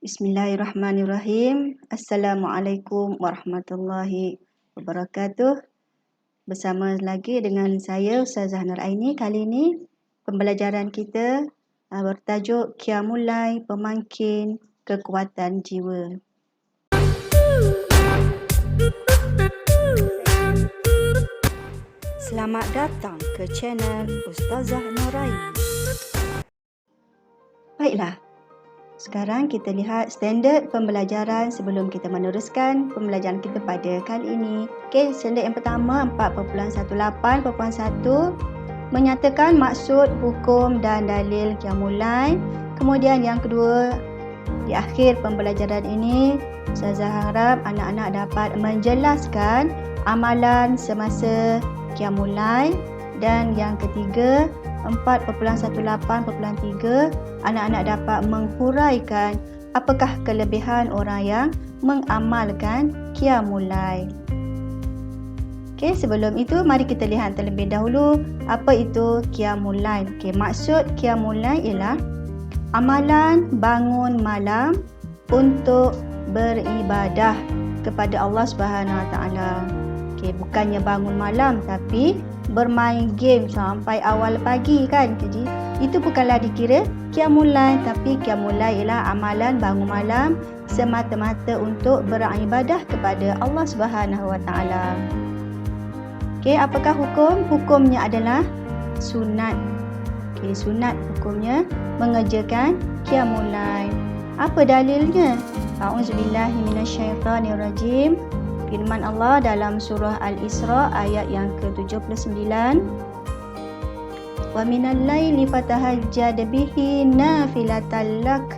Bismillahirrahmanirrahim. Assalamualaikum warahmatullahi wabarakatuh. Bersama lagi dengan saya Ustazah Nur Aini. Kali ini pembelajaran kita bertajuk Qiyamul Pemangkin Kekuatan Jiwa. Selamat datang ke channel Ustazah Nur Aini. Baiklah. Sekarang kita lihat standard pembelajaran sebelum kita meneruskan pembelajaran kita pada kali ini. Okey, standard yang pertama 4.18.1 menyatakan maksud, hukum dan dalil Qiyamul Lail. Kemudian yang kedua, di akhir pembelajaran ini, Ustazah harap anak-anak dapat menjelaskan amalan semasa Qiyamul Lail. Dan yang ketiga, 4.18.3 anak-anak dapat menghuraikan apakah kelebihan orang yang mengamalkan Qiyamul Lail. Okey, sebelum itu mari kita lihat terlebih dahulu apa itu Qiyamul Lail. Okey, maksud Qiyamul Lail ialah amalan bangun malam untuk beribadah kepada Allah Subhanahu Wa Taala. Okey, bukannya bangun malam tapi bermain game sampai awal pagi kan. Jadi itu bukanlah dikira Qiyamul Lail, tapi Qiyamul Lail ialah amalan bangun malam semata-mata untuk beribadah kepada Allah Subhanahu Wa Taala. Okey, apakah hukum? Hukumnya adalah sunat. Okey, sunat hukumnya mengerjakan Qiyamul Lail. Apa dalilnya? A'udzubillahi minasyaitonirrajim. Firman Allah dalam surah Al-Isra ayat yang ke-79. Wa minal laili fatahajjad bihi nafilatan lak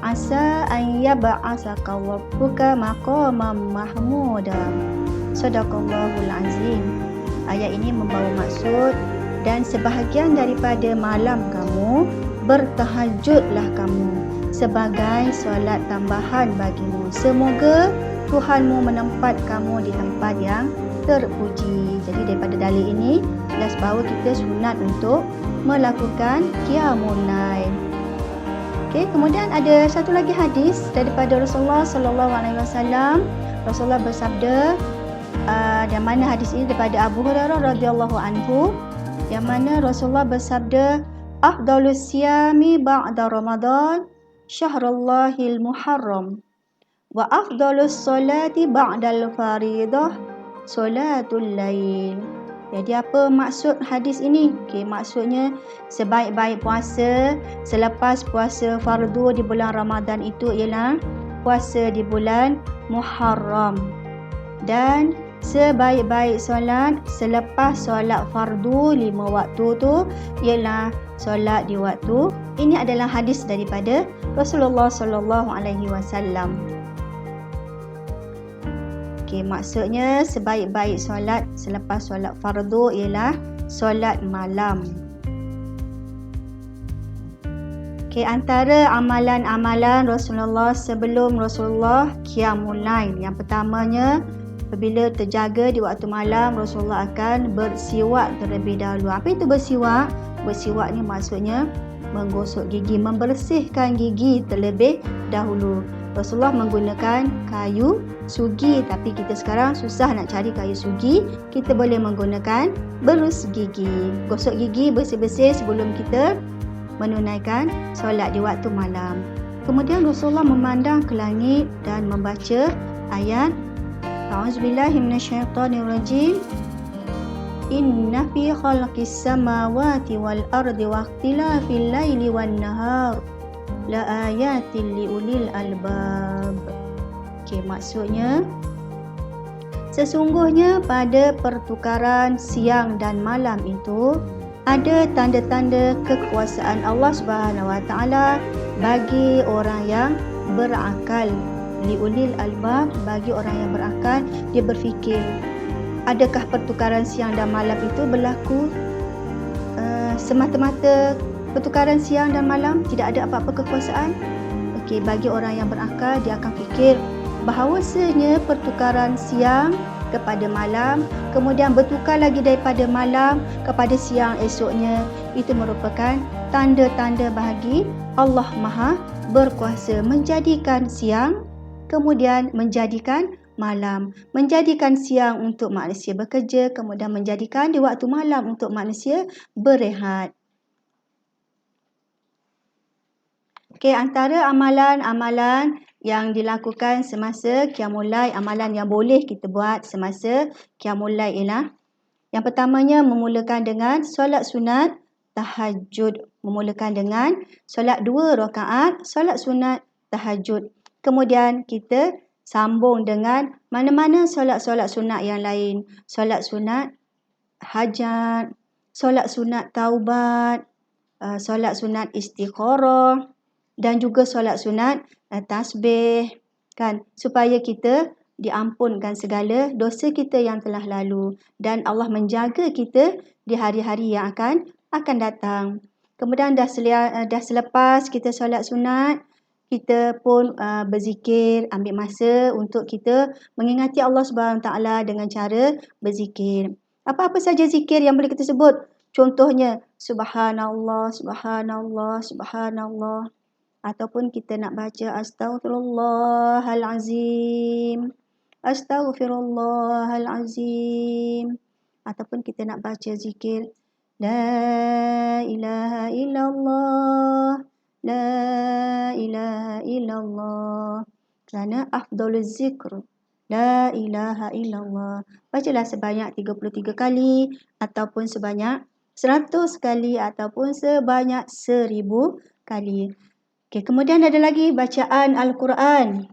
asa an yab'asaka rabbuka maqaman mahmuda. Shadaqallahul azim. Ayat ini membawa maksud dan sebahagian daripada malam kamu bertahajudlah kamu sebagai solat tambahan bagimu. Semoga Tuhanmu menempat kamu di tempat yang terpuji. Jadi daripada dalil ini jelas bahawa kita sunat untuk melakukan Qiyamul Lail. Okey, kemudian ada satu lagi hadis daripada Rasulullah sallallahu alaihi wasallam. Rasulullah bersabda, yang mana hadis ini daripada Abu Hurairah radhiyallahu anhu, yang mana Rasulullah bersabda, afdalus siyami ba'da Ramadan syahrullahil muharram. Wa afdalus solati ba'dal faridah solatul lail. Jadi apa maksud hadis ini? Okey, maksudnya sebaik-baik puasa selepas puasa fardu di bulan Ramadan itu ialah puasa di bulan Muharram. Dan sebaik-baik solat selepas solat fardu 5 waktu tu ialah solat di waktu. Ini adalah hadis daripada Rasulullah sallallahu alaihi wasallam. Okey, maksudnya sebaik-baik solat selepas solat fardu ialah solat malam. Okey, antara amalan-amalan Rasulullah sebelum Rasulullah Qiyamul Lail. Yang pertamanya, apabila terjaga di waktu malam, Rasulullah akan bersiwak terlebih dahulu. Apa itu bersiwak? Bersiwak ni maksudnya menggosok gigi, membersihkan gigi terlebih dahulu. Rasulullah menggunakan kayu sugi, tapi kita sekarang susah nak cari kayu sugi. Kita boleh menggunakan berus gigi. Gosok gigi bersih-bersih sebelum kita menunaikan solat di waktu malam. Kemudian Rasulullah memandang ke langit dan membaca ayat A'udzubillahi minasyaitonirrajim. Inna fi khalqis samawati wal ardi wa ikhtilafil laili wan nahar la ayatin liulil albab. Okey, maksudnya sesungguhnya pada pertukaran siang dan malam itu ada tanda-tanda kekuasaan Allah Subhanahu Wa Taala bagi orang yang berakal. Liulil albab, bagi orang yang berakal, dia berfikir, adakah pertukaran siang dan malam itu berlaku semata-mata pertukaran siang dan malam, tidak ada apa-apa kekuasaan? Okey, bagi orang yang berakal, dia akan fikir bahawasanya pertukaran siang kepada malam, kemudian bertukar lagi daripada malam kepada siang esoknya, itu merupakan tanda-tanda bagi Allah Maha berkuasa menjadikan siang, kemudian menjadikan malam. Menjadikan siang untuk manusia bekerja, kemudian menjadikan di waktu malam untuk manusia berehat. Okey, antara amalan-amalan yang dilakukan semasa Qiyamul Lail, amalan yang boleh kita buat semasa Qiyamul Lail ialah yang pertamanya memulakan dengan solat sunat tahajud. Memulakan dengan solat 2 rakaat, solat sunat tahajud. Kemudian kita sambung dengan mana-mana solat-solat sunat yang lain. Solat sunat hajat, solat sunat taubat, solat sunat istikharah dan juga solat sunat tasbih, kan, supaya kita diampunkan segala dosa kita yang telah lalu dan Allah menjaga kita di hari-hari yang akan datang. Kemudian dah selepas kita solat sunat, kita pun berzikir, ambil masa untuk kita mengingati Allah SWT dengan cara berzikir. Apa-apa saja zikir yang boleh kita sebut. Contohnya subhanallah, subhanallah, subhanallah. Ataupun kita nak baca astaghfirullahalazim. Astaghfirullahalazim. Ataupun kita nak baca zikir la ilaha illallah, la ilaha illallah. Kerana afdaluz zikr la ilaha illallah. Bacalah sebanyak 33 kali ataupun sebanyak 100 kali ataupun sebanyak 1000 kali. Okay, kemudian ada lagi bacaan Al-Quran.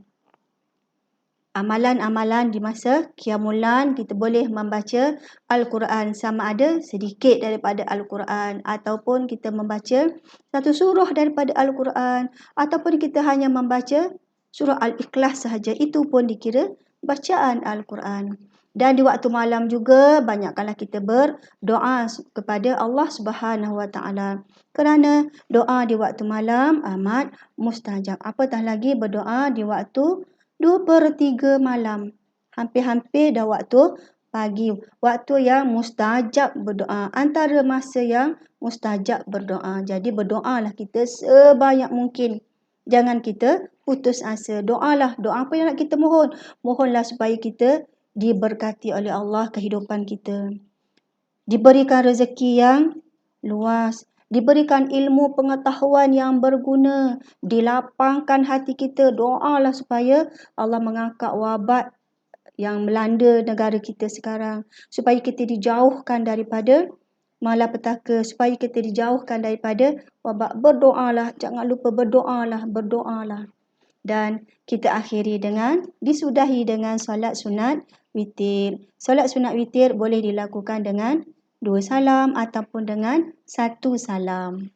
Amalan-amalan di masa Qiyamul Lail kita boleh membaca Al-Quran, sama ada sedikit daripada Al-Quran ataupun kita membaca satu surah daripada Al-Quran ataupun kita hanya membaca surah Al-Ikhlas sahaja, itu pun dikira bacaan Al-Quran. Dan di waktu malam juga banyakkanlah kita berdoa kepada Allah Subhanahu Wa Taala. Kerana doa di waktu malam amat mustajab. Apatah lagi berdoa di waktu 2/3 malam. Hampir-hampir dah waktu pagi. Waktu yang mustajab berdoa. Antara masa yang mustajab berdoa. Jadi berdoalah kita sebanyak mungkin. Jangan kita putus asa. Doalah. Doa apa yang nak kita mohon? Mohonlah supaya kita diberkati oleh Allah kehidupan kita. Diberikan rezeki yang luas. Diberikan ilmu pengetahuan yang berguna. Dilapangkan hati kita. Doalah supaya Allah mengangkat wabak yang melanda negara kita sekarang. Supaya kita dijauhkan daripada malapetaka. Supaya kita dijauhkan daripada wabak. Berdoalah. Jangan lupa berdoalah. Berdoalah. Dan kita disudahi dengan solat sunat witir. Solat sunat witir boleh dilakukan dengan 2 salam ataupun dengan 1 salam.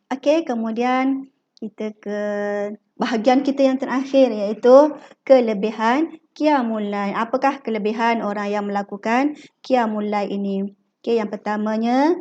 Okey, kemudian kita ke bahagian kita yang terakhir, iaitu kelebihan Qiyamul Lail. Apakah kelebihan orang yang melakukan Qiyamul Lail ini? Okey, yang pertamanya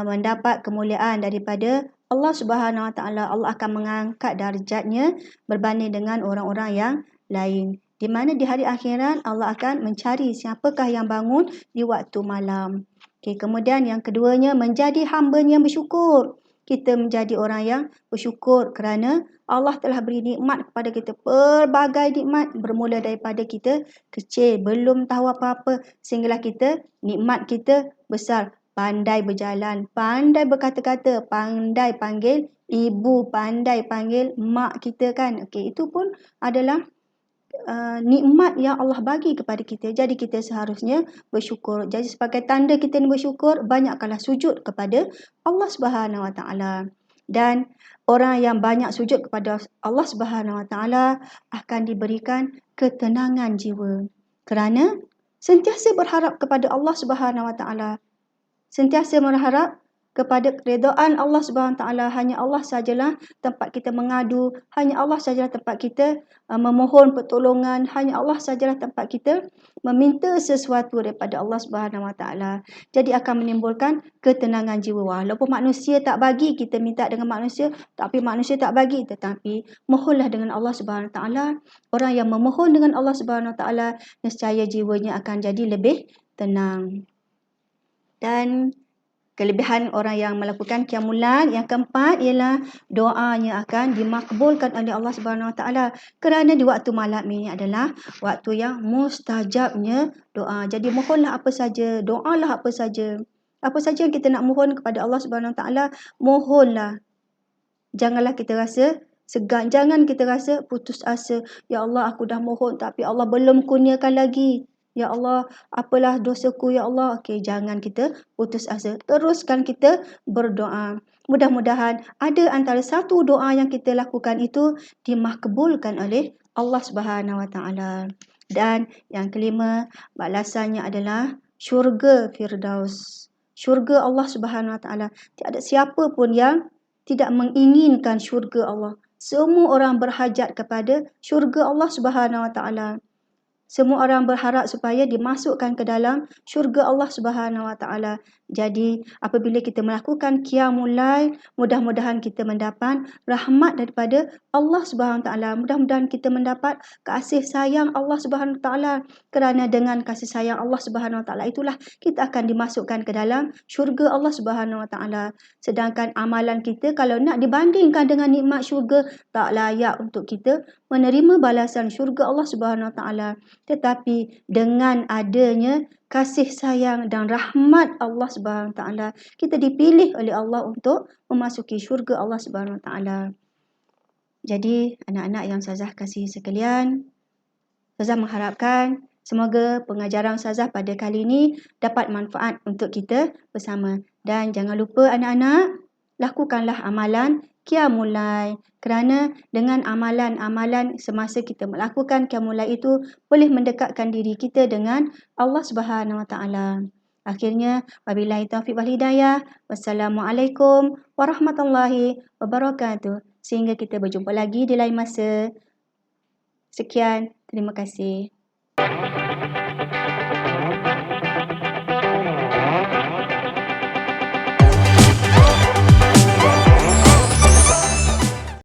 mendapat kemuliaan daripada Allah Subhanahu Wa Taala. Allah akan mengangkat darjatnya berbanding dengan orang-orang yang lain. Di mana di hari akhirat Allah akan mencari siapakah yang bangun di waktu malam. Okay, kemudian yang keduanya menjadi hamba-Nya yang bersyukur. Kita menjadi orang yang bersyukur kerana Allah telah beri nikmat kepada kita. Pelbagai nikmat bermula daripada kita kecil, belum tahu apa-apa, sehinggalah kita, nikmat kita besar. Pandai berjalan, pandai berkata-kata, pandai panggil ibu, pandai panggil mak kita, kan. Okay, itu pun adalah nikmat yang Allah bagi kepada kita. Jadi kita seharusnya bersyukur. Jadi sebagai tanda kita ni bersyukur, banyakkanlah sujud kepada Allah Subhanahu Wa Taala. Dan orang yang banyak sujud kepada Allah Subhanahu Wa Taala akan diberikan ketenangan jiwa. Kerana sentiasa berharap kepada Allah Subhanahu Wa Taala. Sentiasa berharap kepada keredaan Allah Subhanahu Taala. Hanya Allah sajalah tempat kita mengadu, hanya Allah sajalah tempat kita memohon pertolongan, hanya Allah sajalah tempat kita meminta sesuatu daripada Allah Subhanahu Taala. Jadi akan menimbulkan ketenangan jiwa. Walaupun manusia tak bagi, kita minta dengan manusia, tapi manusia tak bagi, tetapi mohonlah dengan Allah Subhanahu Taala. Orang yang memohon dengan Allah Subhanahu Taala, nescaya jiwanya akan jadi lebih tenang. Dan Kelebihan orang yang melakukan qiyamul lail yang keempat ialah doanya akan dimakbulkan oleh Allah Subhanahu Wa Taala kerana di waktu malam ini adalah waktu yang mustajabnya doa. Jadi mohonlah apa saja, doalah apa saja. Apa saja yang kita nak mohon kepada Allah Subhanahu Wa Taala, mohonlah. Janganlah kita rasa segan, jangan kita rasa putus asa. Ya Allah, aku dah mohon tapi Allah belum kurniakan lagi. Ya Allah, apalah dosaku ya Allah. Okey, jangan kita putus asa. Teruskan kita berdoa. Mudah-mudahan ada antara satu doa yang kita lakukan itu dimakbulkan oleh Allah Subhanahu Wa Taala. Dan yang kelima, balasannya adalah syurga Firdaus. Syurga Allah Subhanahu Wa Taala. Tiada siapa pun yang tidak menginginkan syurga Allah. Semua orang berhajat kepada syurga Allah Subhanahu Wa Taala. Semua orang berharap supaya dimasukkan ke dalam syurga Allah Subhanahu Wa Taala. Jadi, apabila kita melakukan qiyamul lail, mudah-mudahan kita mendapat rahmat daripada Allah Subhanahu Wa Taala. Mudah-mudahan kita mendapat kasih sayang Allah Subhanahu Wa Taala. Kerana dengan kasih sayang Allah Subhanahu Wa Taala itulah kita akan dimasukkan ke dalam syurga Allah Subhanahu Wa Taala. Sedangkan amalan kita kalau nak dibandingkan dengan nikmat syurga, tak layak untuk kita menerima balasan syurga Allah Subhanahu Wa Taala. Tetapi dengan adanya kasih sayang dan rahmat Allah Subhanahu Wa Taala, kita dipilih oleh Allah untuk memasuki syurga Allah Subhanahu Wa Taala. Jadi anak-anak yang Ustazah kasih sekalian, Ustazah mengharapkan semoga pengajaran Ustazah pada kali ini dapat manfaat untuk kita bersama. Dan jangan lupa anak-anak, lakukanlah amalan qiyamul lail. Kerana dengan amalan-amalan semasa kita melakukan qiyamul lail itu boleh mendekatkan diri kita dengan Allah Subhanahu Wa Taala. Akhirnya, wabillahi taufiq wal hidayah. Wassalamualaikum warahmatullahi wabarakatuh. Sehingga kita berjumpa lagi di lain masa. Sekian, terima kasih.